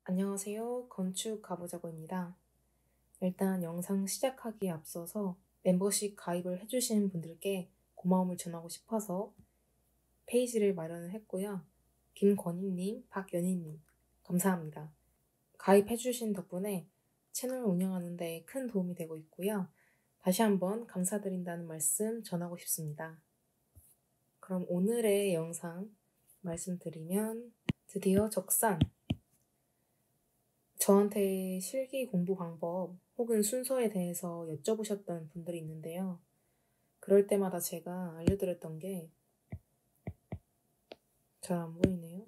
안녕하세요. 건축 가보자고입니다. 일단 영상 시작하기에 앞서서 멤버십 가입을 해주신 분들께 고마움을 전하고 싶어서 페이지를 마련을 했고요. 김권희님, 박연희님, 감사합니다. 가입해주신 덕분에 채널 운영하는 데 큰 도움이 되고 있고요. 다시 한번 감사드린다는 말씀 전하고 싶습니다. 그럼 오늘의 영상 말씀드리면 드디어 적산! 저한테 실기 공부 방법 혹은 순서에 대해서 여쭤보셨던 분들이 있는데요. 그럴 때마다 제가 알려드렸던 게 잘 안 보이네요.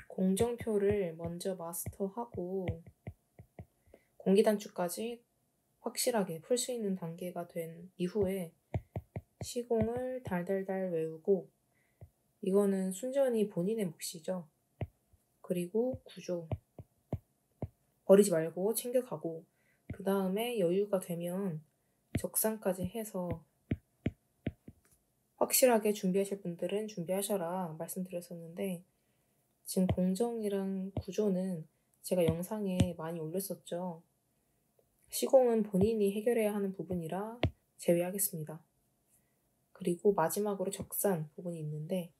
공정표를 먼저 마스터하고 공기단축까지 확실하게 풀 수 있는 단계가 된 이후에 시공을 달달달 외우고, 이거는 순전히 본인의 몫이죠. 그리고 구조 버리지 말고 챙겨가고, 그 다음에 여유가 되면 적산까지 해서 확실하게 준비하실 분들은 준비하셔라 말씀드렸었는데, 지금 공정이랑 구조는 제가 영상에 많이 올렸었죠. 시공은 본인이 해결해야 하는 부분이라 제외하겠습니다. 그리고 마지막으로 적산 부분이 있는데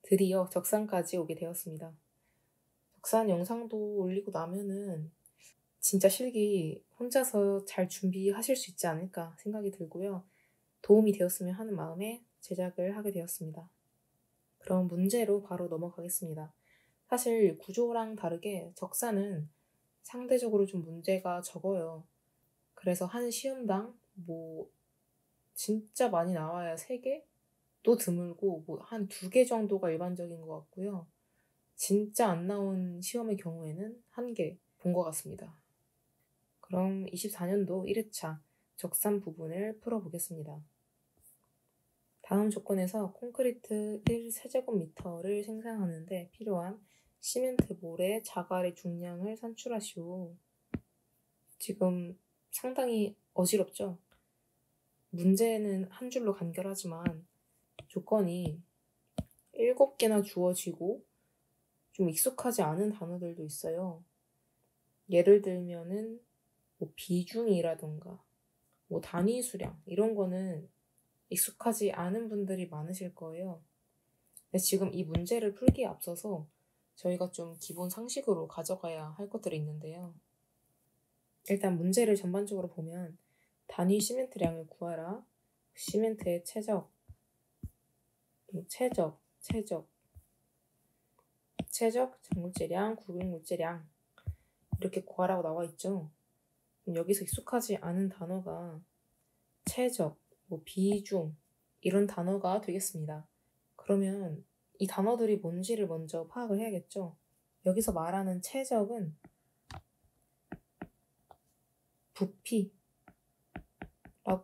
드디어 적산까지 오게 되었습니다. 적산 영상도 올리고 나면은 진짜 실기 혼자서 잘 준비하실 수 있지 않을까 생각이 들고요. 도움이 되었으면 하는 마음에 제작을 하게 되었습니다. 그럼 문제로 바로 넘어가겠습니다. 사실 구조랑 다르게 적산은 상대적으로 좀 문제가 적어요. 그래서 한 시험당 진짜 많이 나와야 3개? 또 드물고 한 2개 정도가 일반적인 것 같고요. 진짜 안 나온 시험의 경우에는 1개 본 것 같습니다. 그럼 24년도 1회차 적산 부분을 풀어보겠습니다. 다음 조건에서 콘크리트 1세제곱미터를 생산하는데 필요한 시멘트 몰의 자갈의 중량을 산출하시오. 지금 상당히 어지럽죠? 문제는 한 줄로 간결하지만 조건이 7개나 주어지고 좀 익숙하지 않은 단어들도 있어요. 예를 들면은 비중이라던가 단위 수량 이런 거는 익숙하지 않은 분들이 많으실 거예요. 근데 지금 이 문제를 풀기에 앞서서 저희가 좀 기본 상식으로 가져가야 할 것들이 있는데요. 일단 문제를 전반적으로 보면 단위 시멘트량을 구하라. 시멘트의 최적, 작물질량, 구획물질량 이렇게 구하라고 나와 있죠. 여기서 익숙하지 않은 단어가 최적, 비중 이런 단어가 되겠습니다. 그러면 이 단어들이 뭔지를 먼저 파악을 해야겠죠. 여기서 말하는 최적은 부피라고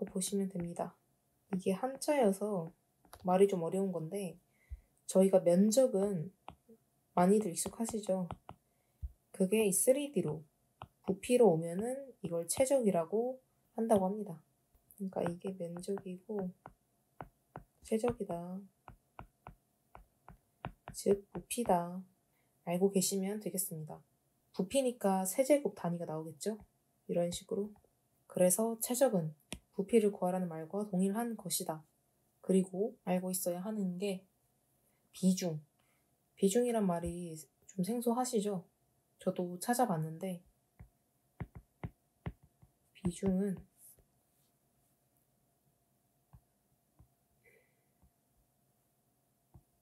보시면 됩니다. 이게 한자여서 말이 좀 어려운 건데 저희가 면적은 많이들 익숙하시죠. 그게 이 3D로 부피로 오면은 이걸 최적이라고 한다고 합니다. 그러니까 이게 면적이고 최적이다. 즉 부피다. 알고 계시면 되겠습니다. 부피니까 세제곱 단위가 나오겠죠? 이런 식으로. 그래서 최적은 부피를 구하라는 말과 동일한 것이다. 그리고 알고 있어야 하는 게 비중. 비중이란 말이 좀 생소하시죠? 저도 찾아봤는데 비중은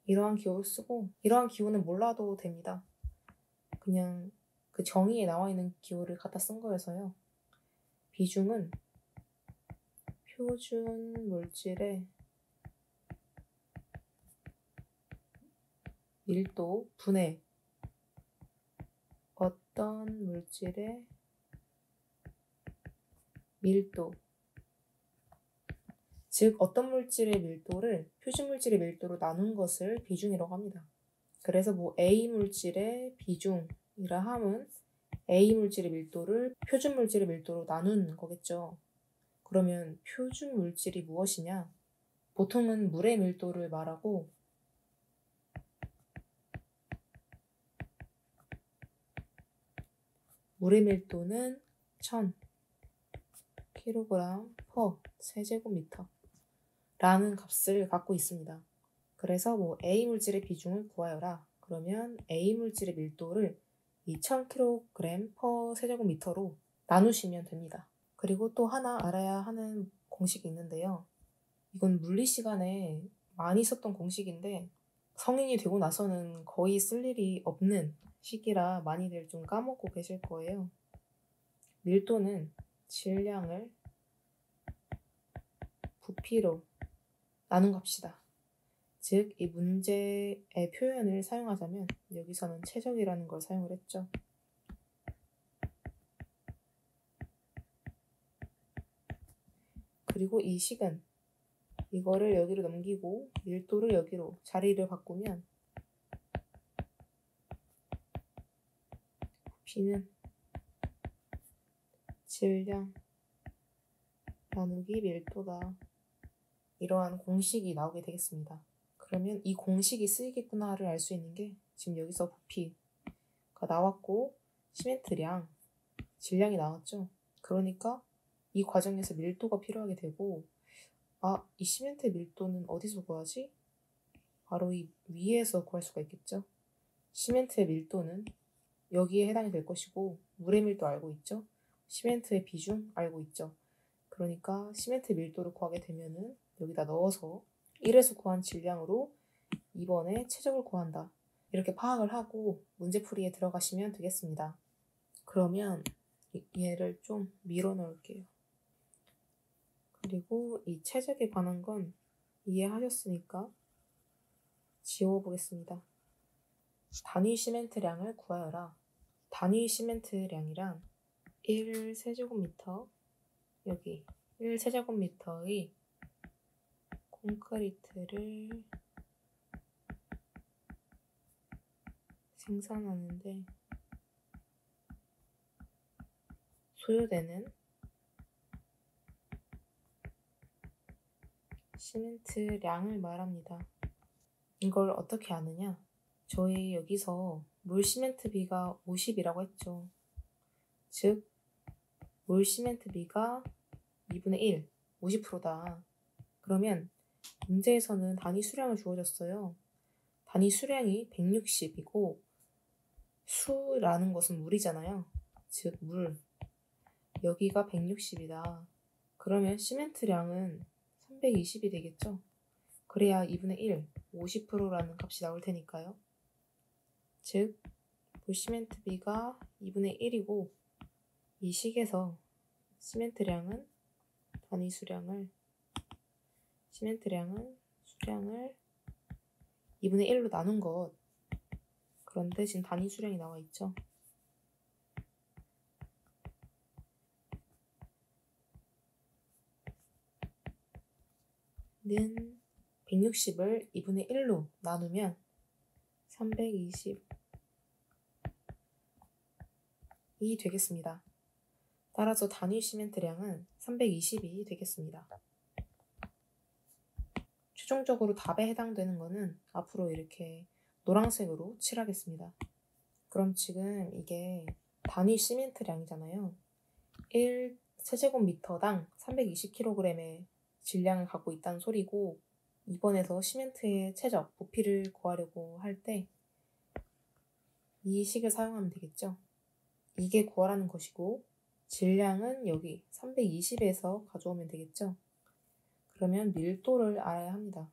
이러한 기호를 쓰고, 이러한 기호는 몰라도 됩니다. 그냥 그 정의에 나와 있는 기호를 갖다 쓴 거여서요. 비중은 표준 물질의 밀도 분의 어떤 물질의 밀도, 즉 어떤 물질의 밀도를 표준 물질의 밀도로 나눈 것을 비중이라고 합니다. 그래서 A 물질의 비중이라 함은 A 물질의 밀도를 표준 물질의 밀도로 나눈 거겠죠. 그러면 표준 물질이 무엇이냐? 보통은 물의 밀도를 말하고 물의 밀도는 1000kg/. 세제곱미터 라는 값을 갖고 있습니다. 그래서 뭐 A 물질의 비중을 구하여라. 그러면 A 물질의 밀도를 2000kg/. 세제곱미터로 나누시면 됩니다. 그리고 또 하나 알아야 하는 공식이 있는데요. 이건 물리 시간에 많이 썼던 공식인데 성인이 되고 나서는 거의 쓸 일이 없는 시기라 많이들 좀 까먹고 계실 거예요. 밀도는 질량을 부피로 나눈 값이다. 즉, 이 문제의 표현을 사용하자면 여기서는 최적이라는 걸 사용을 했죠. 그리고 이 식은 이거를 여기로 넘기고 밀도를 여기로 자리를 바꾸면 부피는 질량 나누기 밀도다. 이러한 공식이 나오게 되겠습니다. 그러면 이 공식이 쓰이겠구나를 알 수 있는 게 지금 여기서 부피가 나왔고 시멘트량, 질량이 나왔죠. 그러니까 이 과정에서 밀도가 필요하게 되고 이 시멘트 밀도는 어디서 구하지? 바로 이 위에서 구할 수가 있겠죠. 시멘트의 밀도는 여기에 해당이 될 것이고 물의 밀도 알고 있죠. 시멘트의 비중 알고 있죠. 그러니까 시멘트 밀도를 구하게 되면은 여기다 넣어서 1에서 구한 질량으로 2번에 최적을 구한다. 이렇게 파악을 하고 문제풀이에 들어가시면 되겠습니다. 그러면 얘를 좀 밀어 넣을게요. 그리고 이 최적에 관한 건 이해하셨으니까 지워보겠습니다. 단위 시멘트량을 구하여라. 단위 시멘트량이란 1세제곱미터, 여기 1세제곱미터의 콘크리트를 생산하는데 소요되는 시멘트량을 말합니다. 이걸 어떻게 아느냐? 저희 여기서 물 시멘트비가 50이라고 했죠. 즉, 물 시멘트비가 2분의 1, 50%다. 그러면 문제에서는 단위 수량을 주어졌어요. 단위 수량이 160이고 수라는 것은 물이잖아요. 즉, 물. 여기가 160이다. 그러면 시멘트량은 320이 되겠죠? 그래야 2분의 1, 50%라는 값이 나올 테니까요. 즉, 물시멘트비가 2분의 1이고 이 식에서 시멘트량은 수량을 2분의 1로 나눈 것. 그런데 지금 단위 수량이 나와 있죠. 는 160을 2분의 1로 나누면 320이 되겠습니다. 따라서 단위 시멘트량은 320이 되겠습니다. 최종적으로 답에 해당되는 것은 앞으로 이렇게 노란색으로 칠하겠습니다. 그럼 지금 이게 단위 시멘트량이잖아요. 1세제곱미터당 320kg의 질량을 갖고 있다는 소리고, 이번에서 시멘트의 최적 부피를 구하려고 할 때 이 식을 사용하면 되겠죠. 이게 구하라는 것이고 질량은 여기 320에서 가져오면 되겠죠. 그러면 밀도를 알아야 합니다.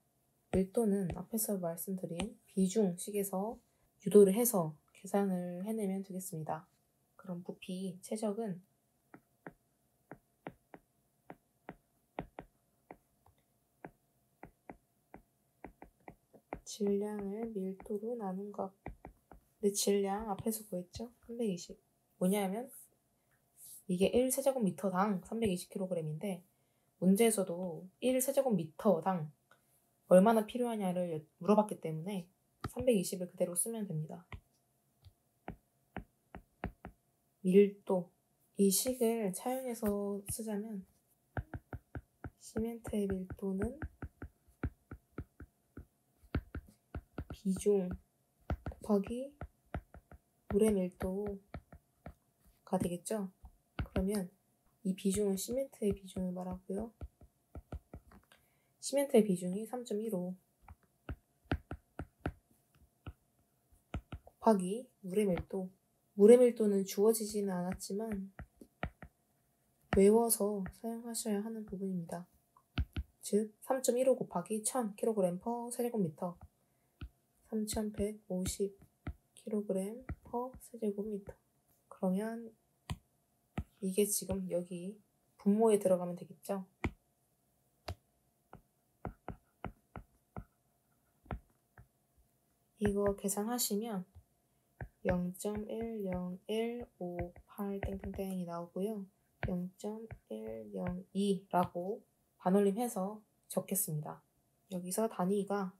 밀도는 앞에서 말씀드린 비중식에서 유도를 해서 계산을 해내면 되겠습니다. 그럼 부피 최적은 질량을 밀도로 나눈 것. 근데 질량 앞에서 구했죠? 320. 뭐냐면 이게 1세제곱미터당 320kg인데 문제에서도 1세제곱미터당 얼마나 필요하냐를 물어봤기 때문에 320을 그대로 쓰면 됩니다. 밀도. 이 식을 차용해서 쓰자면 시멘트의 밀도는 비중 곱하기 물의 밀도가 되겠죠? 그러면 이 비중은 시멘트의 비중을 말하고요. 시멘트의 비중이 3.15 곱하기 물의 밀도. 물의 밀도는 주어지지는 않았지만 외워서 사용하셔야 하는 부분입니다. 즉 3.15 곱하기 1000kg/세제곱미터 3150kg/세제곱미터. 그러면 이게 지금 여기 분모에 들어가면 되겠죠? 이거 계산하시면 0.10158 땡땡땡이 나오고요. 0.102라고 반올림해서 적겠습니다. 여기서 단위가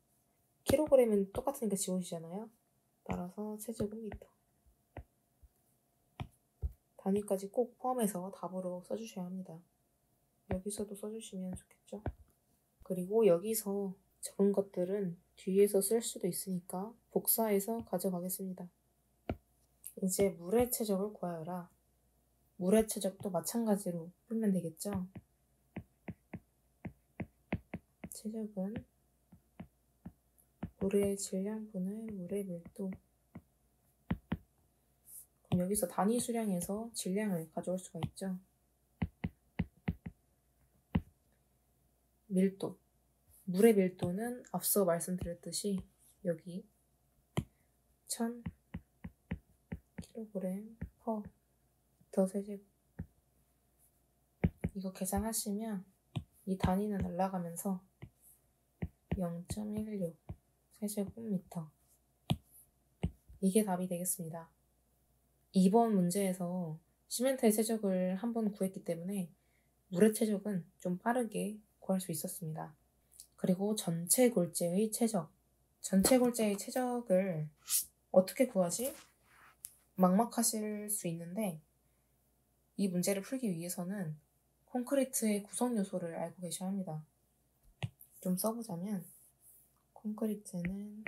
킬로그램은 똑같으니까 지워지잖아요. 따라서 세제곱미터. 단위까지 꼭 포함해서 답으로 써주셔야 합니다. 여기서도 써주시면 좋겠죠. 그리고 여기서 적은 것들은 뒤에서 쓸 수도 있으니까 복사해서 가져가겠습니다. 이제 물의 최적을 구하여라. 물의 최적도 마찬가지로 풀면 되겠죠. 최적은 물의 질량분의 물의 밀도. 그럼 여기서 단위 수량에서 질량을 가져올 수가 있죠. 밀도. 물의 밀도는 앞서 말씀드렸듯이 여기 1000kg/m 세제곱. 이거 계산하시면 이 단위는 날아가면서 0.16 세제곱미터. 이게 답이 되겠습니다. 이번 문제에서 시멘트의 최적을 한번 구했기 때문에 물의 최적은 좀 빠르게 구할 수 있었습니다. 그리고 전체 골재의 최적. 전체 골재의 최적을 어떻게 구하지? 막막하실 수 있는데 이 문제를 풀기 위해서는 콘크리트의 구성 요소를 알고 계셔야 합니다. 좀 써보자면 콘크리트는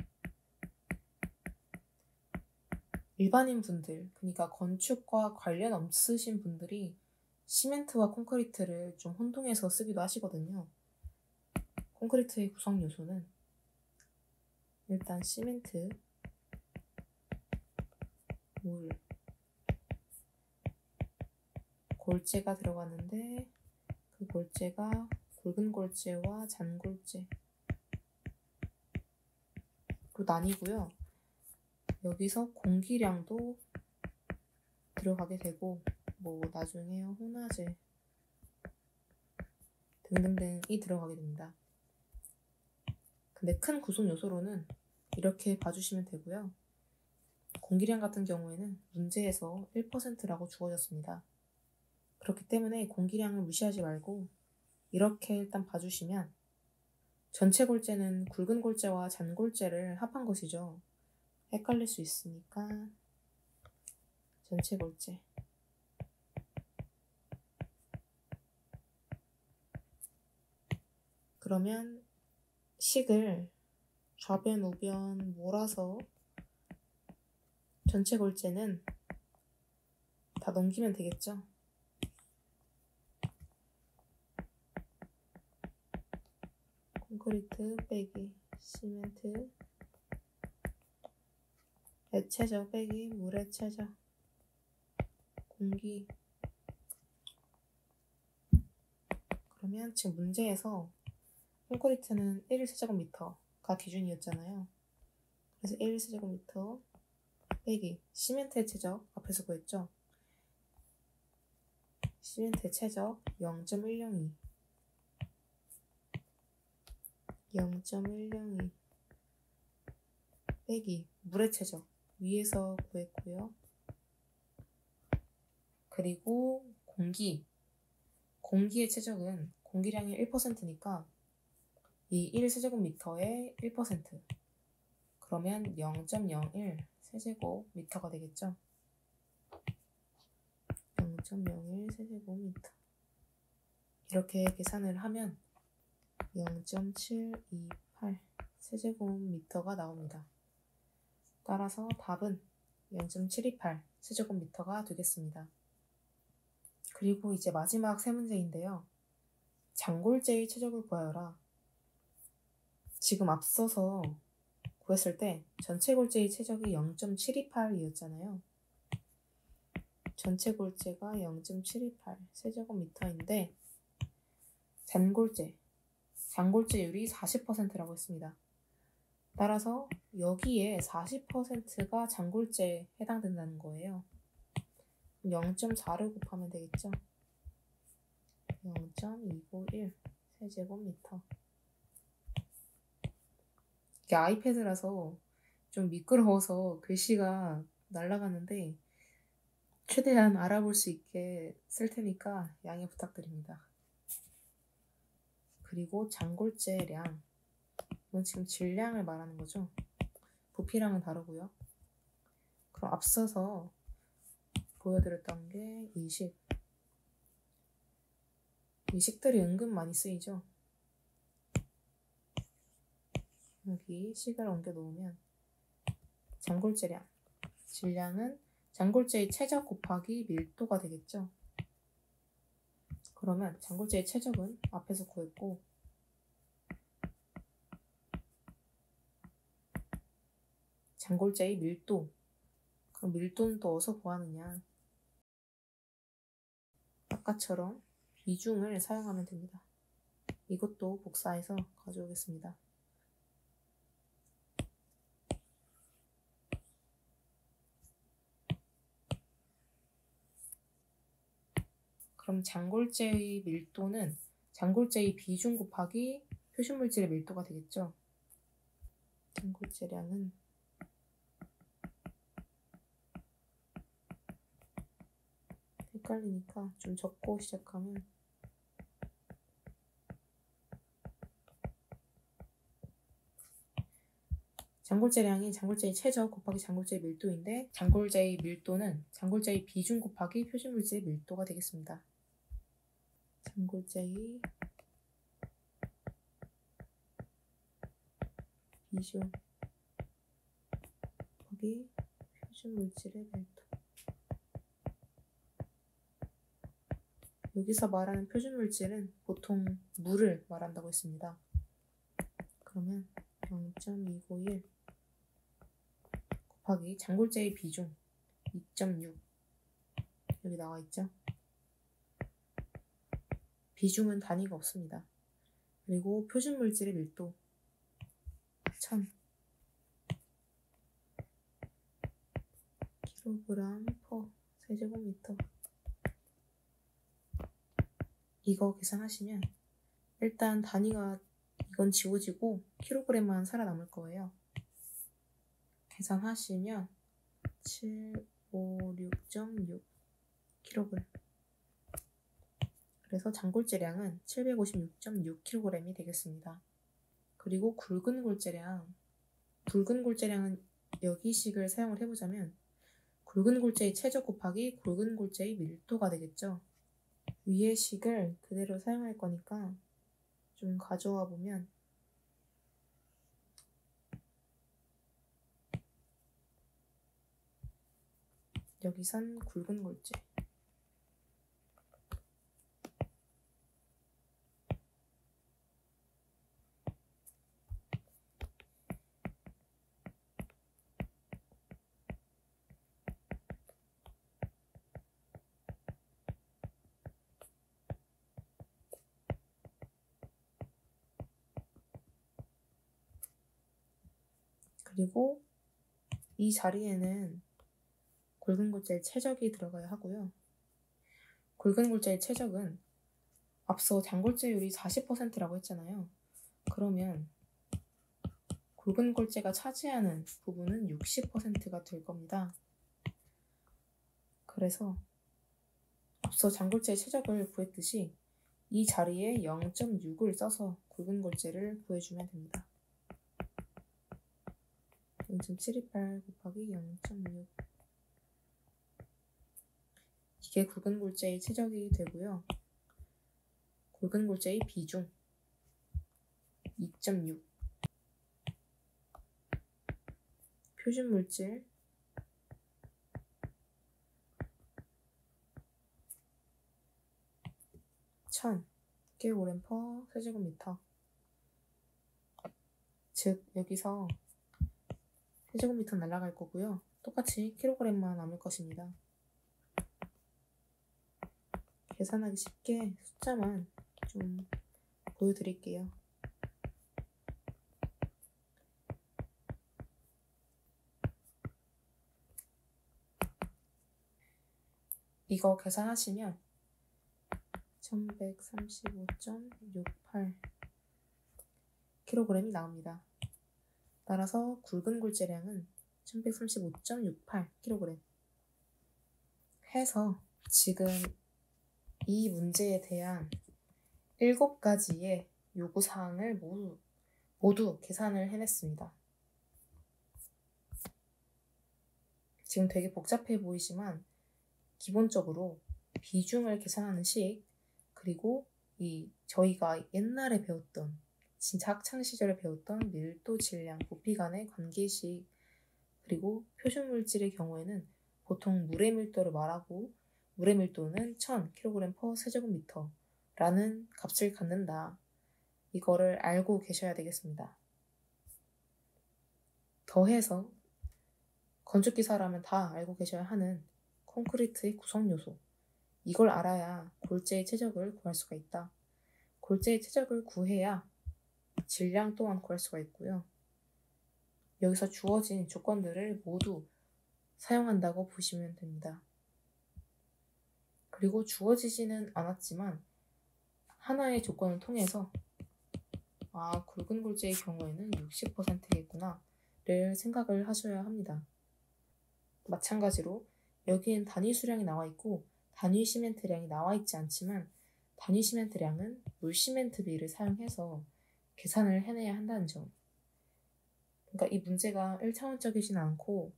일반인 분들, 그러니까 건축과 관련 없으신 분들이 시멘트와 콘크리트를 좀 혼동해서 쓰기도 하시거든요. 콘크리트의 구성 요소는 일단 시멘트, 물, 골재가 들어가는데 그 골재가 굵은 골재와 잔골재로 나뉘고요. 여기서 공기량도 들어가게 되고 뭐 나중에 혼화재 등등등이 들어가게 됩니다. 근데 큰 구성 요소로는 이렇게 봐주시면 되고요. 공기량 같은 경우에는 문제에서 1%라고 주어졌습니다. 그렇기 때문에 공기량을 무시하지 말고 이렇게 일단 봐주시면 전체 골재는 굵은 골재와 잔골재를 합한 것이죠. 헷갈릴 수 있으니까 전체 골재. 그러면 식을 좌변, 우변 몰아서 전체 골재는 다 넘기면 되겠죠. 콘크리트 빼기 시멘트 최적 빼기 물의 최적 공기. 그러면 지금 문제에서 콘크리트는 1세제곱미터가 기준이었잖아요. 그래서 1세제곱미터 빼기 시멘트의 최적 앞에서 구했죠. 시멘트의 최적 0.102 빼기 물의 최적 위에서 구했고요. 그리고 공기의 최적은 공기량이 1%니까 이 1세제곱미터의 1%. 그러면 0.01 세제곱미터가 되겠죠. 0.01 세제곱미터. 이렇게 계산을 하면 0.728 세제곱미터가 나옵니다. 따라서 답은 0.728 세제곱미터가 되겠습니다. 그리고 이제 마지막 세 문제인데요. 장골제의 최적을 구하여라. 지금 앞서서 구했을 때 전체 골제의 최적이 0.728이었잖아요. 전체 골제가 0.728 세제곱미터인데 장골제율이 40%라고 했습니다. 따라서 여기에 40%가 장골제에 해당된다는 거예요. 0.4를 곱하면 되겠죠. 0.291 세제곱미터. 이게 아이패드라서 좀 미끄러워서 글씨가 날아가는데 최대한 알아볼 수 있게 쓸 테니까 양해 부탁드립니다. 그리고 장골제량, 이건 지금 질량을 말하는 거죠. 부피량은 다르고요. 그럼 앞서서 보여드렸던 게 이식들이 은근 많이 쓰이죠. 여기 식을 옮겨 놓으면 장골제량, 질량은 장골제의 최적 곱하기 밀도가 되겠죠. 그러면 장골제의 최적은 앞에서 구했고 장골제의 밀도, 그럼 밀도는 또 어디서 구하느냐? 아까처럼 비중을 사용하면 됩니다. 이것도 복사해서 가져오겠습니다. 그럼 장골제의 밀도는 장골제의 비중 곱하기 표준물질의 밀도가 되겠죠. 장골제량은 헷갈리니까 좀 적고 시작하면 장골제량이 장골제의 최적 곱하기 장골제의 밀도인데 장골제의 밀도는 장골제의 비중 곱하기 표준물질의 밀도가 되겠습니다. 장골제의 비중 곱하기 표준물질의 밀도. 여기서 말하는 표준물질은 보통 물을 말한다고 했습니다. 그러면 0.291 곱하기 장골제의 비중 2.6 여기 나와 있죠. 비중은 단위가 없습니다. 그리고 표준물질의 밀도 1000 kg/cm 세제곱미터. 이거 계산하시면 일단 단위가 이건 지워지고 킬로그램만 살아남을 거예요. 계산하시면 756.6 kg. 그래서 장골제량은 756.6kg이 되겠습니다. 그리고 굵은 골제량은 여기 식을 사용을 해보자면 굵은 골제의 최적 곱하기 굵은 골제의 밀도가 되겠죠. 위의 식을 그대로 사용할 거니까 좀 가져와 보면 여기선 굵은 골제, 그리고 이 자리에는 굵은 골제의 최적이 들어가야 하고요. 굵은 골제의 최적은 앞서 장골제율이 40%라고 했잖아요. 그러면 굵은 골제가 차지하는 부분은 60%가 될 겁니다. 그래서 앞서 장골제의 최적을 구했듯이 이 자리에 0.6을 써서 굵은 골제를 구해주면 됩니다. 0.728 곱하기 0.6 이게 굵은 골제의 최적이 되고요. 굵은 골제의 비중 2.6 표준물질 1000kg per 세제곱미터. 즉 여기서 세제곱미터 날아갈 거고요. 똑같이 킬로그램만 남을 것입니다. 계산하기 쉽게 숫자만 좀 보여드릴게요. 이거 계산하시면 1135.68kg이 나옵니다. 따라서 굵은 굴재량은 1135.68kg 해서 지금 이 문제에 대한 7가지의 요구사항을 모두 계산을 해냈습니다. 지금 되게 복잡해 보이지만 기본적으로 비중을 계산하는 식, 그리고 저희가 옛날에 배웠던, 진짜 학창시절에 배웠던 밀도, 질량, 부피 간의 관계식, 그리고 표준물질의 경우에는 보통 물의 밀도를 말하고 물의 밀도는 1000kg per 세제곱미터라는 값을 갖는다. 이거를 알고 계셔야 되겠습니다. 더해서 건축기사라면 다 알고 계셔야 하는 콘크리트의 구성요소, 이걸 알아야 골재의 최적을 구할 수가 있다. 골재의 최적을 구해야 질량 또한 구할 수가 있고요. 여기서 주어진 조건들을 모두 사용한다고 보시면 됩니다. 그리고 주어지지는 않았지만 하나의 조건을 통해서 굵은 골재의 경우에는 60%겠구나를 생각을 하셔야 합니다. 마찬가지로 여기엔 단위 수량이 나와 있고 단위 시멘트량이 나와 있지 않지만 단위 시멘트량은 물 시멘트비를 사용해서 계산을 해내야 한다는 점. 그러니까 이 문제가 1차원적이진 않고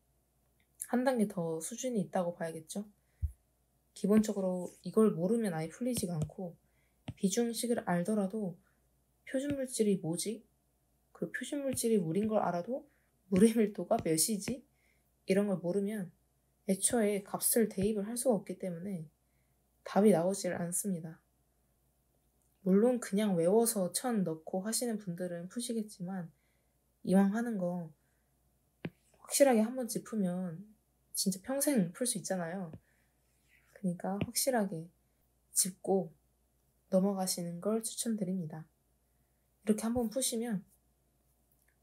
한 단계 더 수준이 있다고 봐야겠죠. 기본적으로 이걸 모르면 아예 풀리지가 않고 비중식을 알더라도 표준물질이 뭐지? 그리고 표준물질이 물인 걸 알아도 물의 밀도가 몇이지? 이런 걸 모르면 애초에 값을 대입을 할 수가 없기 때문에 답이 나오질 않습니다. 물론 그냥 외워서 1000 넣고 하시는 분들은 푸시겠지만 이왕 하는 거 확실하게 한번 짚으면 진짜 평생 풀 수 있잖아요. 그러니까 확실하게 짚고 넘어가시는 걸 추천드립니다. 이렇게 한번 푸시면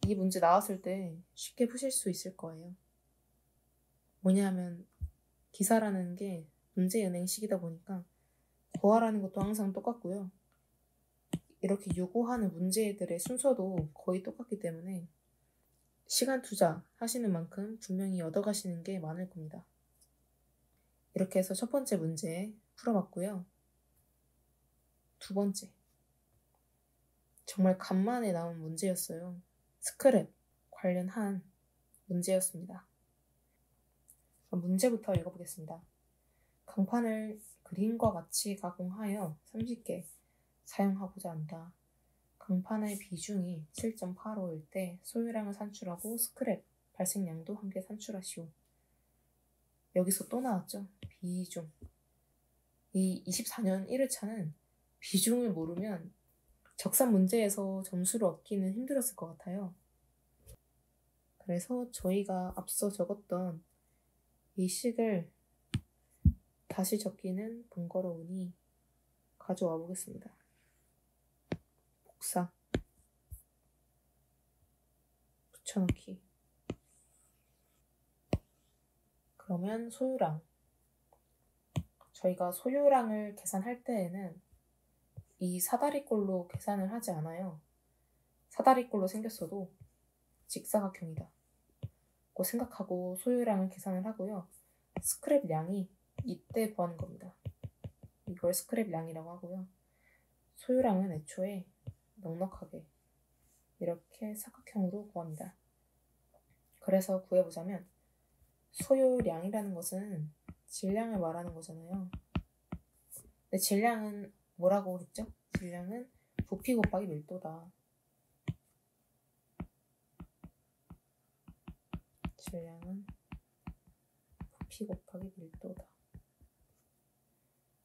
이 문제 나왔을 때 쉽게 푸실 수 있을 거예요. 뭐냐면 기사라는 게 문제은행식이다 보니까 고하라는 것도 항상 똑같고요. 이렇게 요구하는 문제들의 순서도 거의 똑같기 때문에 시간 투자 하시는 만큼 분명히 얻어가시는 게 많을 겁니다. 이렇게 해서 첫 번째 문제 풀어봤고요. 두 번째, 정말 간만에 나온 문제였어요. 스크랩 관련한 문제였습니다. 그럼 문제부터 읽어보겠습니다. 강판을 그림과 같이 가공하여 30개 사용하고자 한다. 강판의 비중이 7.85일 때 소유량을 산출하고 스크랩 발생량도 함께 산출하시오. 여기서 또 나왔죠. 비중. 이 24년 1회차는 비중을 모르면 적산 문제에서 점수를 얻기는 힘들었을 것 같아요. 그래서 저희가 앞서 적었던 이 식을 다시 적기는 번거로우니 가져와 보겠습니다. 복사, 붙여넣기. 그러면 소유량. 저희가 소유량을 계산할 때에는 이 사다리꼴로 계산을 하지 않아요. 사다리꼴로 생겼어도 직사각형이다 고 생각하고 소유량을 계산을 하고요. 스크랩 량이 이때 구하는 겁니다. 이걸 스크랩 량이라고 하고요. 소유량은 애초에 넉넉하게 이렇게 사각형으로 구합니다. 그래서 구해보자면 소유량이라는 것은 질량을 말하는 거잖아요. 근데 질량은 뭐라고 했죠? 질량은 부피 곱하기 밀도다. 질량은 부피 곱하기 밀도다.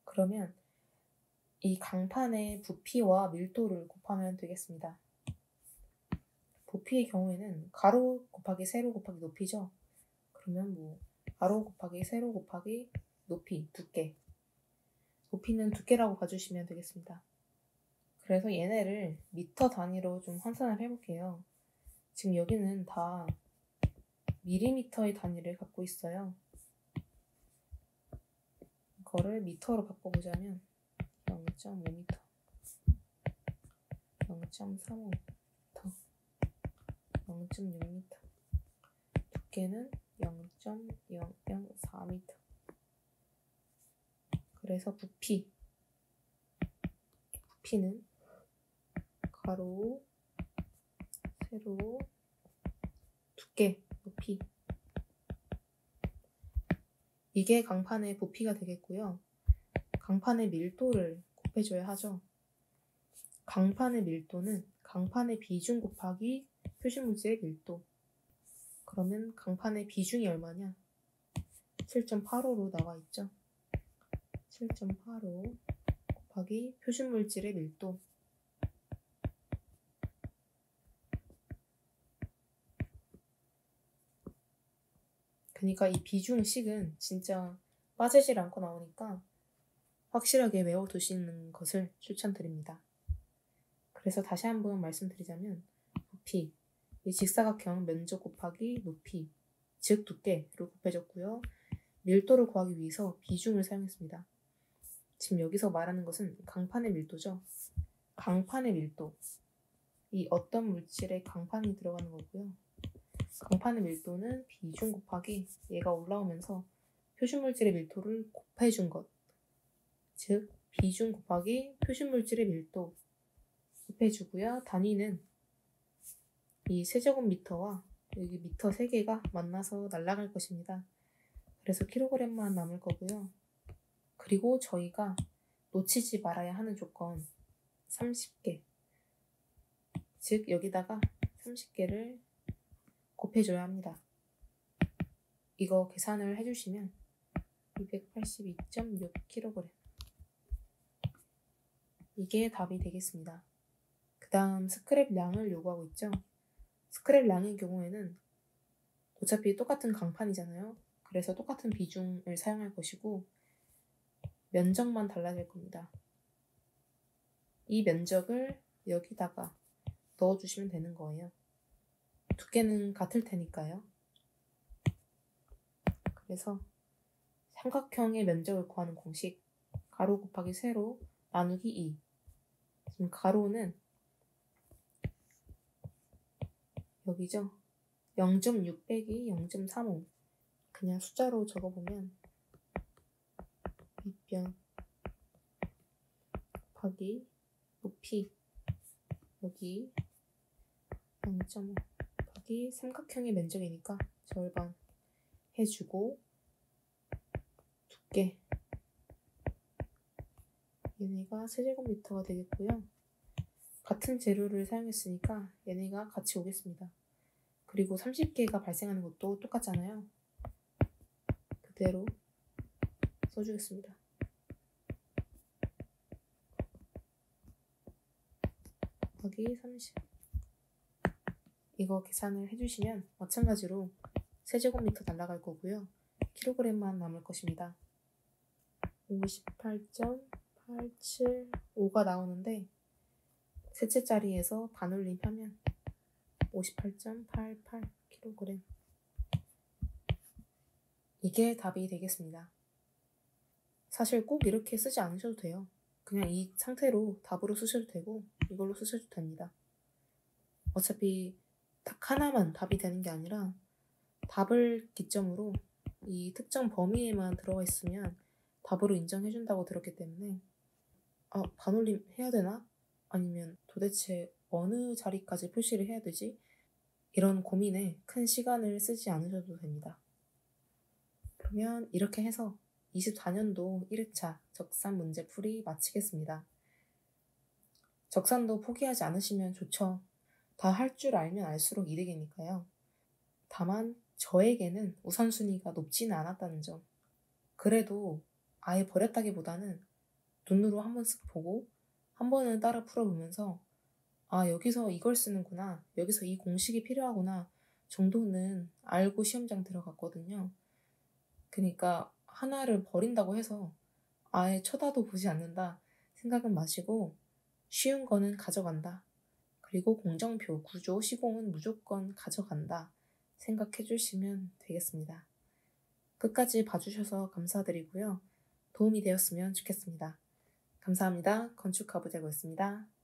그러면 이 강판의 부피와 밀도를 곱하면 되겠습니다. 부피의 경우에는 가로 곱하기 세로 곱하기 높이죠. 그러면 가로 곱하기 세로 곱하기 높이, 두께. 높이는 두께라고 봐주시면 되겠습니다. 그래서 얘네를 미터 단위로 좀 환산을 해볼게요. 지금 여기는 다 밀리미터의 단위를 갖고 있어요. 이거를 미터로 바꿔보자면 0.5m, 0.35m, 0.6m, 두께는 0.004m. 그래서 부피는 가로, 세로, 두께, 높이. 이게 강판의 부피가 되겠고요. 강판의 밀도를 곱해줘야 하죠. 강판의 밀도는 강판의 비중 곱하기 표시물질의 밀도. 그러면 강판의 비중이 얼마냐? 7.85로 나와 있죠. 7.85 곱하기 표시물질의 밀도. 그러니까 이 비중식은 진짜 빠지질 않고 나오니까 확실하게 외워두시는 것을 추천드립니다. 그래서 다시 한번 말씀드리자면 부피, 이 직사각형 면적 곱하기 높이, 즉 두께로 곱해졌고요. 밀도를 구하기 위해서 비중을 사용했습니다. 지금 여기서 말하는 것은 강판의 밀도죠. 강판의 밀도, 이 어떤 물질에 강판이 들어가는 거고요. 강판의 밀도는 비중 곱하기 얘가 올라오면서 표시물질의 밀도를 곱해준 것, 즉 비중 곱하기 표시물질의 밀도 곱해주고요. 단위는 이 세제곱미터와 여기 미터 3개가 만나서 날아갈 것입니다. 그래서 킬로그램만 남을 거고요. 그리고 저희가 놓치지 말아야 하는 조건 30개, 즉 여기다가 30개를 곱해줘야 합니다. 이거 계산을 해주시면 282.6kg, 이게 답이 되겠습니다. 그 다음 스크랩 양을 요구하고 있죠. 스크랩 양의 경우에는 어차피 똑같은 강판이잖아요. 그래서 똑같은 비중을 사용할 것이고 면적만 달라질 겁니다. 이 면적을 여기다가 넣어주시면 되는 거예요. 두께는 같을 테니까요. 그래서 삼각형의 면적을 구하는 공식, 가로 곱하기 세로 나누기 2. 지금 가로는 여기죠. 0.6 빼기 0.35. 그냥 숫자로 적어보면 밑변 곱하기 높이, 여기 0.5 곱하기 삼각형의 면적이니까 절반 해주고, 두께, 얘네가 세제곱미터가 되겠고요. 같은 재료를 사용했으니까 얘네가 같이 오겠습니다. 그리고 30개가 발생하는 것도 똑같잖아요. 그대로 써주겠습니다. 곱하기 30. 이거 계산을 해주시면 마찬가지로 세제곱미터 날아갈 거고요. 킬로그램만 남을 것입니다. 58.875가 나오는데 셋째 자리에서 반올림 하면 58.88kg. 이게 답이 되겠습니다. 사실 꼭 이렇게 쓰지 않으셔도 돼요. 그냥 이 상태로 답으로 쓰셔도 되고 이걸로 쓰셔도 됩니다. 어차피 딱 하나만 답이 되는 게 아니라 답을 기점으로 이 특정 범위에만 들어가 있으면 답으로 인정해준다고 들었기 때문에 반올림 해야 되나? 아니면 도대체 어느 자리까지 표시를 해야 되지? 이런 고민에 큰 시간을 쓰지 않으셔도 됩니다. 그러면 이렇게 해서 24년도 1회차 적산 문제풀이 마치겠습니다. 적산도 포기하지 않으시면 좋죠. 다 할 줄 알면 알수록 이득이니까요. 다만 저에게는 우선순위가 높지는 않았다는 점. 그래도 아예 버렸다기보다는 눈으로 한번 쓱 보고 한 번은 따라 풀어보면서 '아 여기서 이걸 쓰는구나. 여기서 이 공식이 필요하구나.' 정도는 알고 시험장 들어갔거든요. 그니까 하나를 버린다고 해서 '아예 쳐다도 보지 않는다.' 생각은 마시고 '쉬운 거는 가져간다. 그리고 공정표, 구조, 시공은 무조건 가져간다.' 생각해 주시면 되겠습니다. 끝까지 봐주셔서 감사드리고요. 도움이 되었으면 좋겠습니다. 감사합니다. 건축 가부자고였습니다.